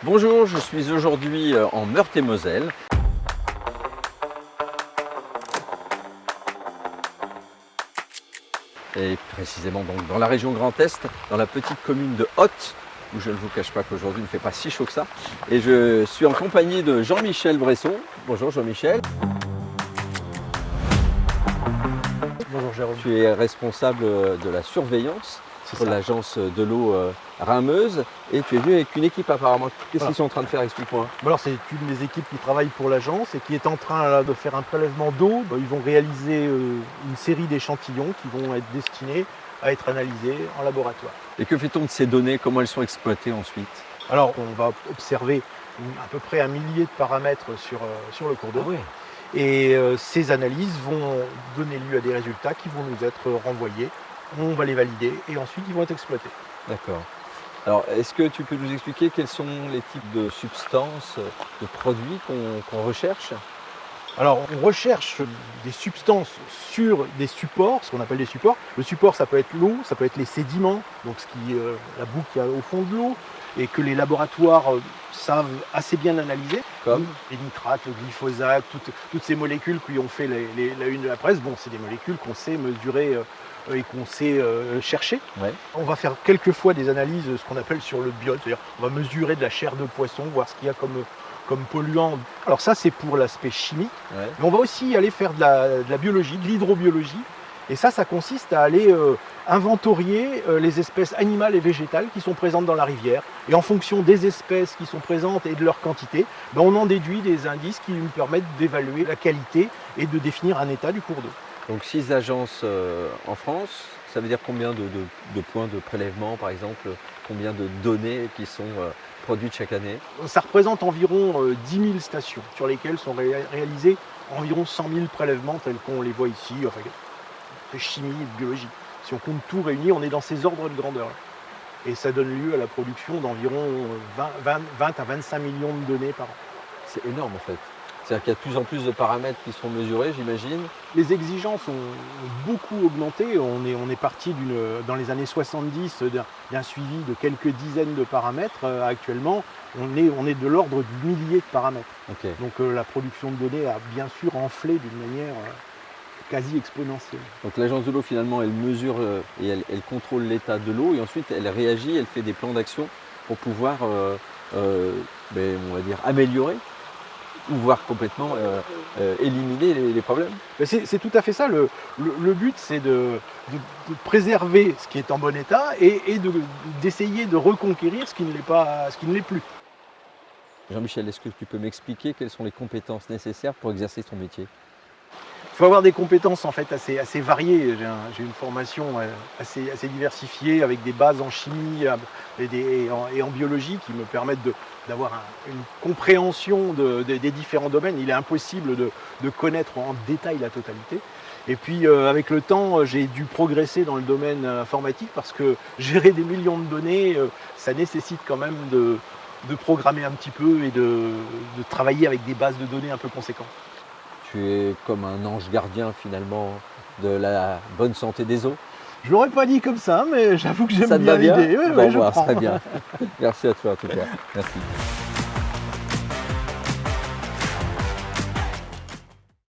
Bonjour, je suis aujourd'hui en Meurthe-et-Moselle. Et précisément donc dans la région Grand Est, dans la petite commune de Hotte, où je ne vous cache pas qu'aujourd'hui il ne fait pas si chaud que ça. Et je suis en compagnie de Jean-Michel Bresson. Bonjour Jean-Michel. Bonjour Jérôme. Tu es responsable de la surveillance pour l'agence de l'eau Rameuse et tu es venu avec une équipe apparemment. Qu'est-ce qu'ils sont en train de faire? Explique-moi. Alors c'est une des équipes qui travaille pour l'agence et qui est en train là, de faire un prélèvement d'eau. Ils vont réaliser une série d'échantillons qui vont être destinés à être analysés en laboratoire. Et que fait-on de ces données? Comment elles sont exploitées ensuite? Alors on va observer à peu près 1 millier de paramètres sur le cours d'eau. Ah ouais. Et ces analyses vont donner lieu à des résultats qui vont nous être renvoyés. On va les valider et ensuite ils vont être exploités. D'accord. Alors, est-ce que tu peux nous expliquer quels sont les types de substances, de produits qu'on recherche? Alors, on recherche des substances sur des supports, ce qu'on appelle des supports. Le support, ça peut être l'eau, ça peut être les sédiments, donc la boue qu'il y a au fond de l'eau, et que les laboratoires savent assez bien analyser. Comme les nitrates, le glyphosate, toutes ces molécules qui ont fait la une de la presse. Bon, c'est des molécules qu'on sait mesurer et qu'on sait chercher. Ouais. On va faire quelquefois des analyses, ce qu'on appelle sur le biol, c'est-à-dire on va mesurer de la chair de poisson, voir ce qu'il y a comme polluant. Alors ça, c'est pour l'aspect chimique. Ouais. Mais on va aussi aller faire de la biologie, de l'hydrobiologie. Et ça consiste à aller inventorier les espèces animales et végétales qui sont présentes dans la rivière. Et en fonction des espèces qui sont présentes et de leur quantité, on en déduit des indices qui nous permettent d'évaluer la qualité et de définir un état du cours d'eau. Donc 6 agences en France, ça veut dire combien de points de prélèvement par exemple, combien de données qui sont produites chaque année? Ça représente environ 10 000 stations sur lesquelles sont réalisés environ 100 000 prélèvements tels qu'on les voit ici, enfin, de chimie et de biologie. Si on compte tout réuni, on est dans ces ordres de grandeur. Et ça donne lieu à la production d'environ 20 à 25 millions de données par an. C'est énorme en fait. C'est-à-dire qu'il y a de plus en plus de paramètres qui sont mesurés, j'imagine. Les exigences ont beaucoup augmenté. On est parti dans les années 70 d'un suivi de quelques dizaines de paramètres. Actuellement, on est de l'ordre du millier de paramètres. Okay. Donc la production de données a bien sûr enflé d'une manière quasi exponentielle. Donc l'agence de l'eau finalement elle mesure et elle contrôle l'état de l'eau et ensuite elle réagit, elle fait des plans d'action pour pouvoir on va dire améliorer ou voire complètement éliminer les problèmes. C'est tout à fait ça. Le but, c'est de préserver ce qui est en bon état et d'essayer de reconquérir ce qui ne l'est plus. Jean-Michel, est-ce que tu peux m'expliquer quelles sont les compétences nécessaires pour exercer ton métier? Il faut avoir des compétences en fait assez variées. J'ai une formation assez diversifiée avec des bases en chimie et en biologie qui me permettent d'avoir une compréhension des différents domaines. Il est impossible de connaître en détail la totalité. Et puis avec le temps, j'ai dû progresser dans le domaine informatique parce que gérer des millions de données, ça nécessite quand même de programmer un petit peu et de travailler avec des bases de données un peu conséquentes. Tu es comme un ange gardien finalement de la bonne santé des eaux. Je ne l'aurais pas dit comme ça, mais j'avoue que j'aime bien l'idée. Ouais, je prends. Très bien. Merci à toi en tout cas. Merci.